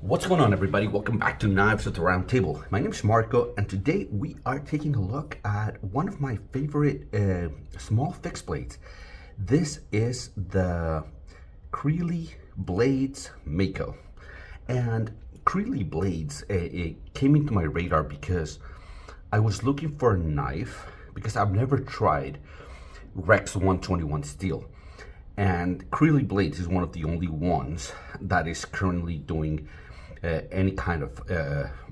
What's going on, everybody? Welcome back to Knives at the Round Table. My name is Marco, and today we are taking a look at one of my favorite small fixed blades. This is the Creely Blades Mako. And Creely Blades, it came into my radar because I was looking for a knife because I've never tried Rex 121 steel. And Creely Blades is one of the only ones that is currently doing any kind of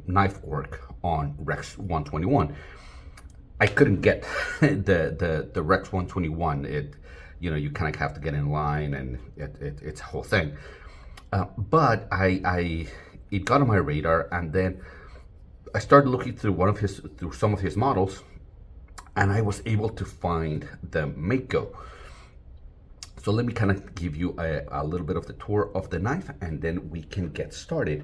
knife work on Rex 121. I couldn't get the Rex 121. You kind of have to get in line, and it's a whole thing. But it got on my radar, and then I started looking through some of his models, and I was able to find the Mako. So let me kind of give you a little bit of the tour of the knife, and then we can get started.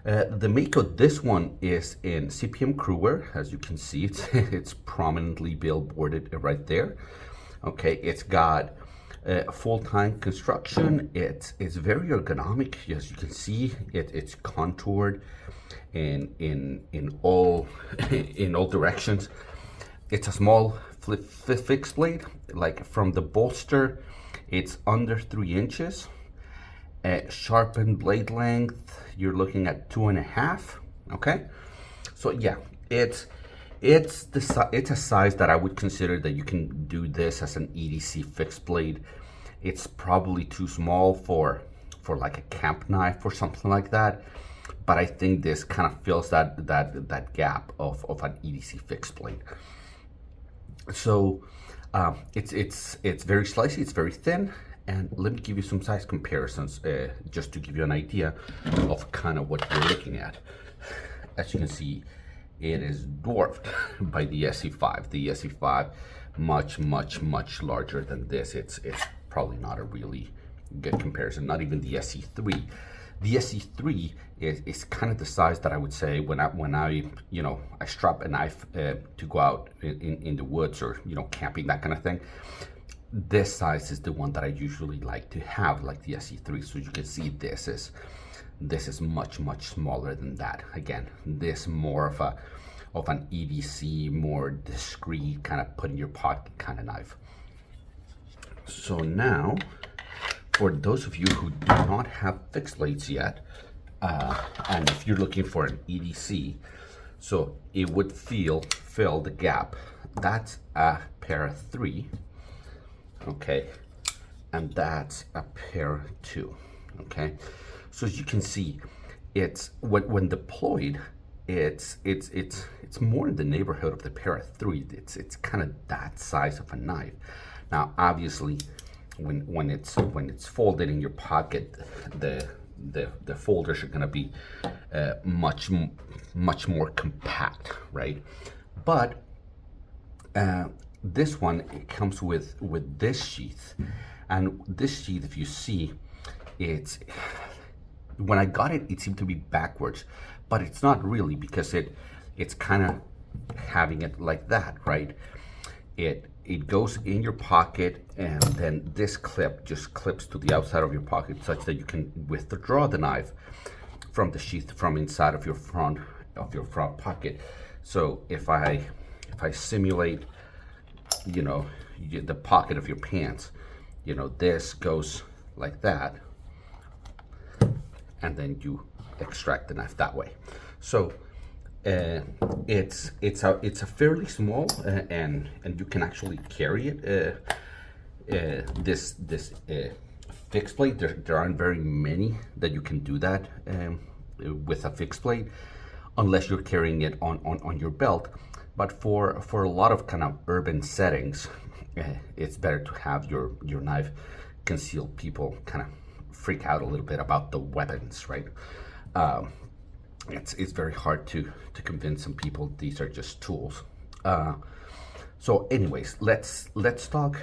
The Mako, this one is in CPM Crewer. As you can see, it's prominently billboarded right there. Okay, it's got full-time construction. It's very ergonomic. As you can see, it's contoured in all directions. It's a small fixed blade. Like from the bolster, it's under 3 inches. Sharpened blade length, you're looking at 2.5. Okay, so yeah, it's a size that I would consider that you can do this as an EDC fixed blade. It's probably too small for like a camp knife or something like that, but I think this kind of fills that gap of an EDC fixed blade. So it's very slicey, it's very thin, and let me give you some size comparisons just to give you an idea of kind of what you're looking at. As you can see, it is dwarfed by the SE5. The SE5 much larger than this. It's probably not a really good comparison, not even the SE3. The SE3 is kind of the size that I would say when I strap a knife to go out in the woods or camping, that kind of thing. This size is the one that I usually like to have, like the SE3. So you can see this is much smaller than that. Again, this more of an EDC, more discreet, kind of put in your pocket kind of knife. So now, for those of you who do not have fixed blades yet, and if you're looking for an EDC, so it would fill the gap. That's a pair 3, okay, and that's a pair 2, okay. So as you can see, it's when deployed, it's more in the neighborhood of the pair 3. It's kind of that size of a knife. Now, obviously, when it's folded in your pocket, the folders are going to be much more compact, right? But this one, it comes with this sheath, and this sheath, if you see, when I got it, it seemed to be backwards, but it's not really, because it's kind of having it like that, right? It goes in your pocket, and then this clip just clips to the outside of your pocket, such that you can withdraw the knife from the sheath from inside of your front pocket. So if I simulate, the pocket of your pants, this goes like that, and then you extract the knife that way. So it's a fairly small, and you can actually carry it. This fixed blade, there aren't very many that you can do that with a fixed blade, unless you're carrying it on your belt. But for a lot of kind of urban settings, it's better to have your knife concealed. People kind of freak out a little bit about the weapons, right? It's very hard to convince some people these are just tools. So anyways, let's talk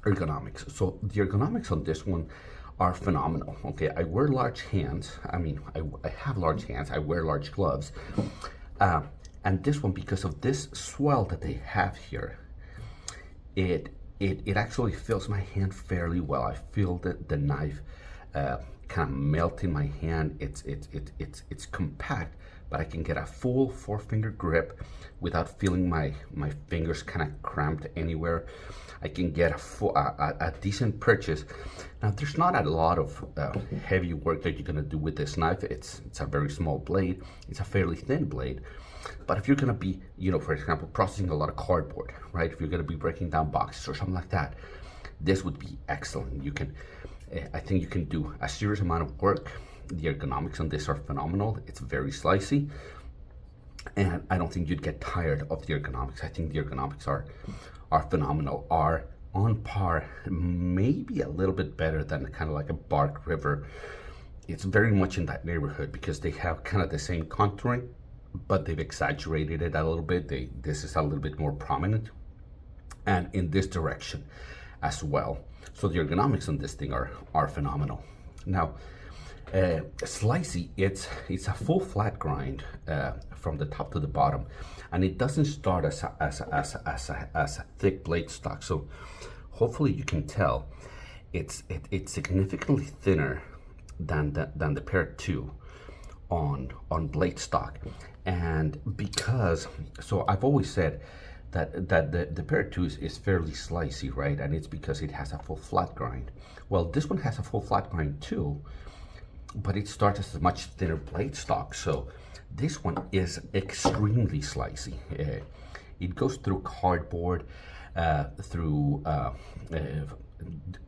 ergonomics. So the ergonomics on this one are phenomenal. Okay, I wear large hands. I mean, I have large hands. I wear large gloves. And this one, because of this swell that they have here, it actually fills my hand fairly well. I feel the knife kind of melt in my hand. It's compact, but I can get a full 4-finger grip without feeling my fingers kind of cramped anywhere. I can get a decent purchase. Now, there's not a lot of heavy work that you're gonna do with this knife. It's a very small blade. It's a fairly thin blade. But if you're gonna be, you know, for example, processing a lot of cardboard, right? If you're gonna be breaking down boxes or something like that, this would be excellent. You can, I think you can do a serious amount of work. The ergonomics on this are phenomenal. It's very slicey, and I don't think you'd get tired of the ergonomics. I think the ergonomics are phenomenal, are on par, maybe a little bit better than kind of like a Bark River. It's very much in that neighborhood because they have kind of the same contouring, but they've exaggerated it a little bit. This is a little bit more prominent, and in this direction as well. So the ergonomics on this thing are phenomenal. Now, slicey, it's a full flat grind from the top to the bottom, and it doesn't start as a thick blade stock. So hopefully you can tell it's significantly thinner than the Pair 2 on blade stock. And because, so I've always said that the Pair 2 is fairly slicey, right? And it's because it has a full flat grind. Well, this one has a full flat grind too, but it starts as a much thinner blade stock. So this one is extremely slicey. It goes through cardboard, through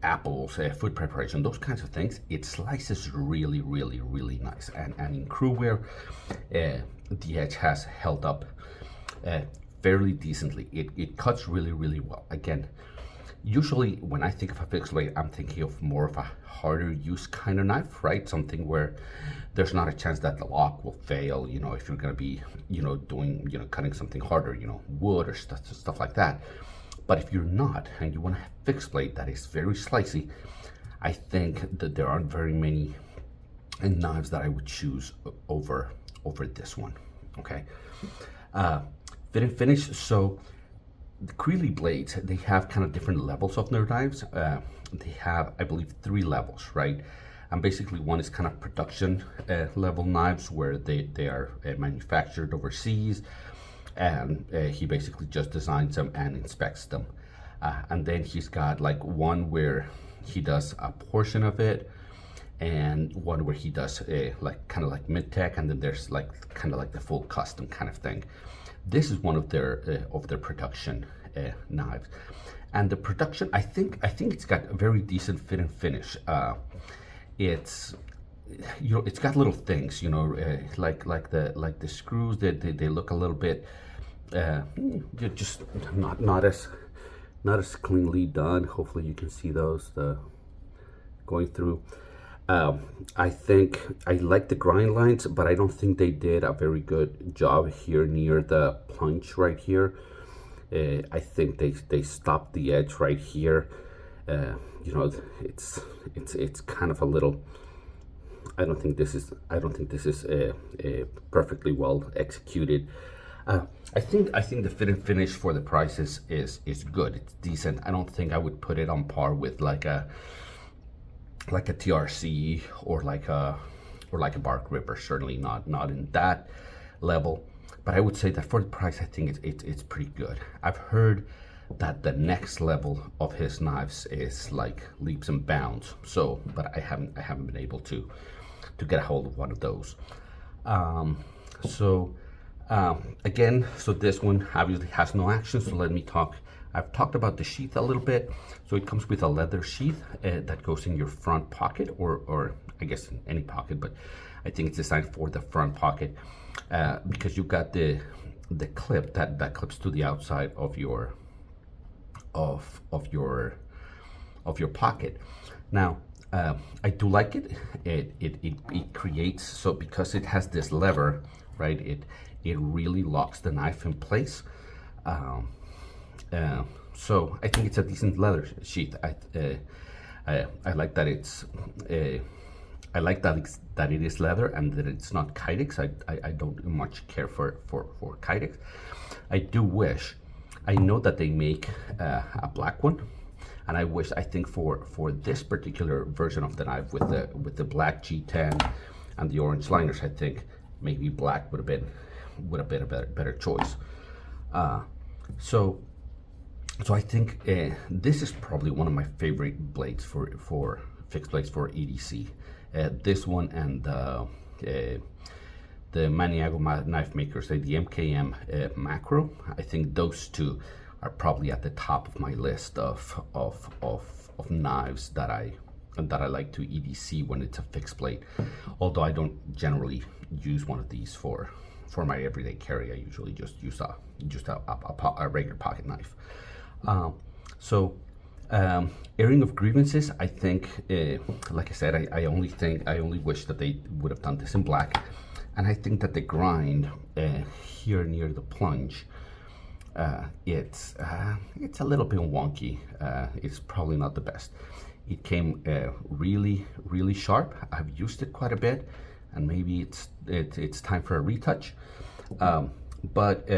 apples, food preparation, those kinds of things. It slices really, really, really nice. And in crew wear, the edge has held up fairly decently. It cuts really, really well. Again, usually when I think of a fixed blade, I'm thinking of more of a harder use kind of knife, right? Something where there's not a chance that the lock will fail, you know, if you're gonna be, you know, doing, you know, cutting something harder, you know, wood or stuff like that. But if you're not, and you want a fixed blade that is very slicey, I think that there aren't very many knives that I would choose over this one, okay? Fit and finish, so the Creely Blades, they have kind of different levels of their knives. They have, I believe, 3 levels, right? And basically one is kind of production level knives where they are manufactured overseas, and he basically just designs them and inspects them. And then he's got like one where he does a portion of it, and one where he does like kind of like mid-tech, and then there's like kind of like the full custom kind of thing. This is one of their production knives, and the production, I think it's got a very decent fit and finish. It's, you know, it's got little things, you know, like the screws that they look a little bit just not as cleanly done. Hopefully you can see those going through. I think I like the grind lines, but I don't think they did a very good job here near the punch right here. I think they stopped the edge right here. You know, it's kind of a little. I don't think this is perfectly well executed. I think the fit and finish for the price is good. It's decent. I don't think I would put it on par with like a TRC or like a Bark Ripper. Certainly not in that level. But I would say that for the price, I think it's pretty good. I've heard that the next level of his knives is like leaps and bounds. So, but I haven't been able to get a hold of one of those. Again, so this one obviously has no action. So let me talk. I've talked about the sheath a little bit. So it comes with a leather sheath that goes in your front pocket, or I guess in any pocket, but I think it's designed for the front pocket because you've got the clip that clips to the outside of your pocket. Now, I do like it. It creates, so because it has this lever, right? It really locks the knife in place. So I think it's a decent leather sheath. I like that it's I like that it is leather and that it's not Kydex. I don't much care for Kydex. I do wish. I know that they make a black one, And I think for this particular version of the knife with the black G10 and the orange liners, I think maybe black would have been a better choice. So I think this is probably one of my favorite blades for fixed blades for EDC. This one and the Maniago knife makers, the MKM Mako. I think those two are probably at the top of my list of knives that I like to EDC when it's a fixed blade. Although I don't generally use one of these for my everyday carry. I usually just use a regular pocket knife. Airing of grievances, I think, like I said, I only wish that they would have done this in black. And I think that the grind here near the plunge, it's a little bit wonky. It's probably not the best. It came really sharp. I've used it quite a bit, and maybe it's time for a retouch. But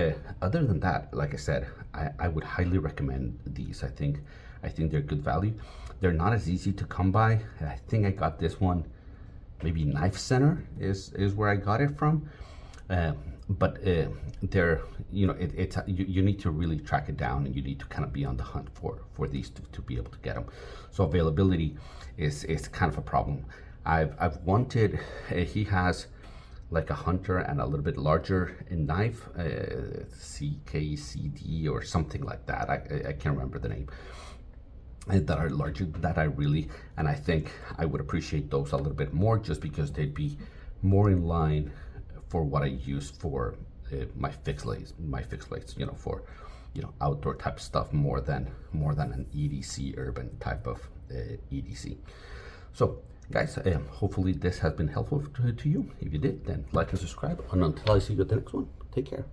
other than that, like I said, I would highly recommend these. I think they're good value. They're not as easy to come by. I think I got this one, maybe Knife Center is where I got it from. But they're, you know, you need to really track it down, and you need to kind of be on the hunt for these to be able to get them. So availability is kind of a problem. I've wanted, he has like a Hunter and a little bit larger knife, CKCD or something like that. I can't remember the name. That are larger, that I really, and I think I would appreciate those a little bit more, just because they'd be more in line for what I use for my fixed blades, you know, for, you know, outdoor type stuff more than an EDC urban type of EDC. So guys, hopefully this has been helpful to you. If you did, then like and subscribe, and until I see you at the next one, take care.